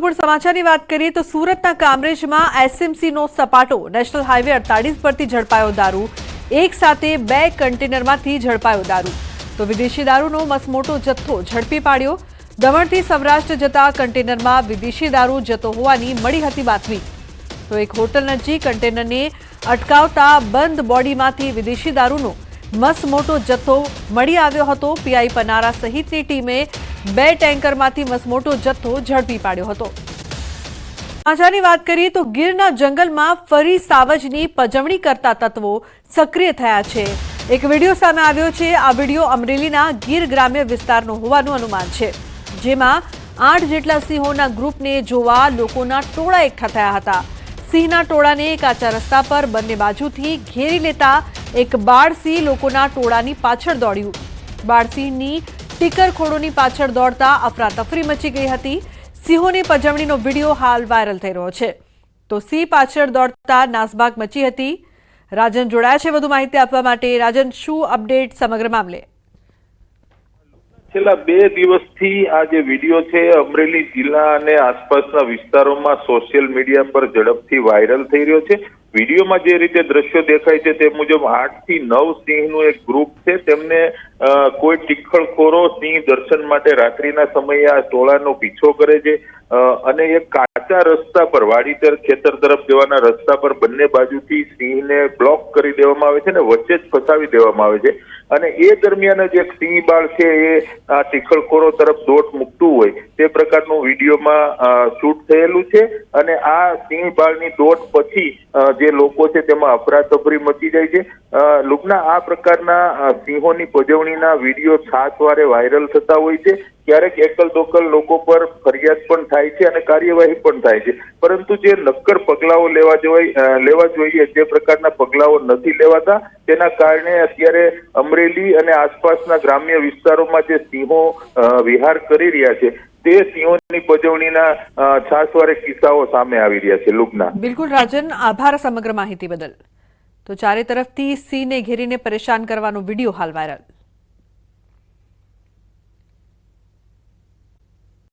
મહત્વપૂર્ણ સમાચારની વાત કરીએ તો સુરતના કામરેજમાં એસએમસીનો સપાટો નેશનલ હાઈવે 48 પરથી ઝડપાયો દારૂ એક સાથે 2 કન્ટેનરમાંથી ઝડપાયો દારૂ તો વિદેશી દારૂનો મસમોટો જથ્થો ઝડપી પાડ્યો દમણથી સૌરાષ્ટ્ર જતા કન્ટેનરમાં વિદેશી દારૂ જતો હોવાની મળી હતી બાતમી તો એક હોટલ નજીક કન્ટેનરને અટકાવતા બંધ બોડીમાંથી વિદેશી દારૂનો મસમોટો જથ્થો મળી આવ્યો હતો પીઆઈ પનારા સહિતની ટીમે 2 ટેન્કરમાંથી મસમોટો જથ્થો ઝડપી પાડ્યો હતો। સમાચારની વાત કરીએ તો ગીરના જંગલમાં ફરી સાવજની પજવણી કરતા તત્વો સક્રિય થયા છે। એક વિડીયો સામે આવ્યો છે। આ વિડીયો અમરેલીના ગીર ગ્રામ્ય વિસ્તારનો હોવાનું અનુમાન છે, જેમાં 8 જેટલા સિંહોના ગ્રુપને જોવા લોકોના ટોળા એકઠા થયા હતા। સિંહના ટોળાને કાચા રસ્તા પર બંને બાજુથી ઘેરી લેતા એક બાળસિંહ લોકોના ટોળાની પાછળ દોડ્યું। બાળસિંહની ટીકર ખોડોની પાછળ દોડતા અફરાતફરી મચી ગઈ હતી। સિંહોની પજવણીનો વિડીયો હાલ વાયરલ થઈ રહ્યો છે તો સિંહ પાછળ દોડતા નાસભાગ મચી હતી। રાજન જોડાયા છે વધુ માહિતી આપવા માટે। રાજન, શું અપડેટ સમગ્ર મામલે? છેલ્લા 2 દિવસથી આ જે વિડીયો છે અમરેલી જિલ્લા અને આસપાસના વિસ્તારોમાં સોશિયલ મીડિયા પર ઝડપથી વાયરલ થઈ રહ્યો છે। વિડીયોમાં જે રીતે દ્રશ્યો દેખાય છે તે મુજબ 8 થી 9 સિંહનું એક ગ્રુપ છે। તેમને કોઈ ટીખળખોરો સિંહ દર્શન માટે રાત્રિના સમયે આ ટોળાનો પીછો કરે છે અને એક કાચા રસ્તા પર વાડીતર ખેતર તરફ જવાના રસ્તા પર બંને બાજુથી સિંહને બ્લોક કરી દેવામાં આવે છે અને વચ્ચે જ ફસાવી દેવામાં આવે છે અને એ દરમિયાન જ એક સિંહ બાળ છે એ આ ટીખળખોરો તરફ દોટ મૂકતું હોય તે પ્રકારનું વિડીયોમાં શૂટ થયેલું છે અને આ સિંહ બાળની દોટ પછી જે લોકો છે તેમાં અફરાતફરી મચી જાય છે। લુકના આ પ્રકારના સિંહોની પજવણીના વિડીયો છાસવારે વાયરલ થતા હોય છે। ક્યારેક એકલ દોકલ લોકો પર ફરિયાદ પણ થાય છે અને કાર્યવાહી પણ થાય છે, પરંતુ જે નક્કર પગલાઓ લેવા જોઈએ તે પ્રકારના પગલાઓ નથી લેવાતા। તેના કારણે અત્યારે અમરેલી અને આસપાસના ગ્રામ્ય વિસ્તારોમાં જે સિંહો વિહાર કરી રહ્યા છે તે સિંહોની પજવણીના છાસવારે કિસ્સાઓ સામે આવી રહ્યા છે। લુકના બિલકુલ રાજન, આભાર સમગ્ર માહિતી બદલ। તો ચારે તરફથી સિંહને ઘેરીને પરેશાન કરવાનો વિડીયો હાલ વાયરલ।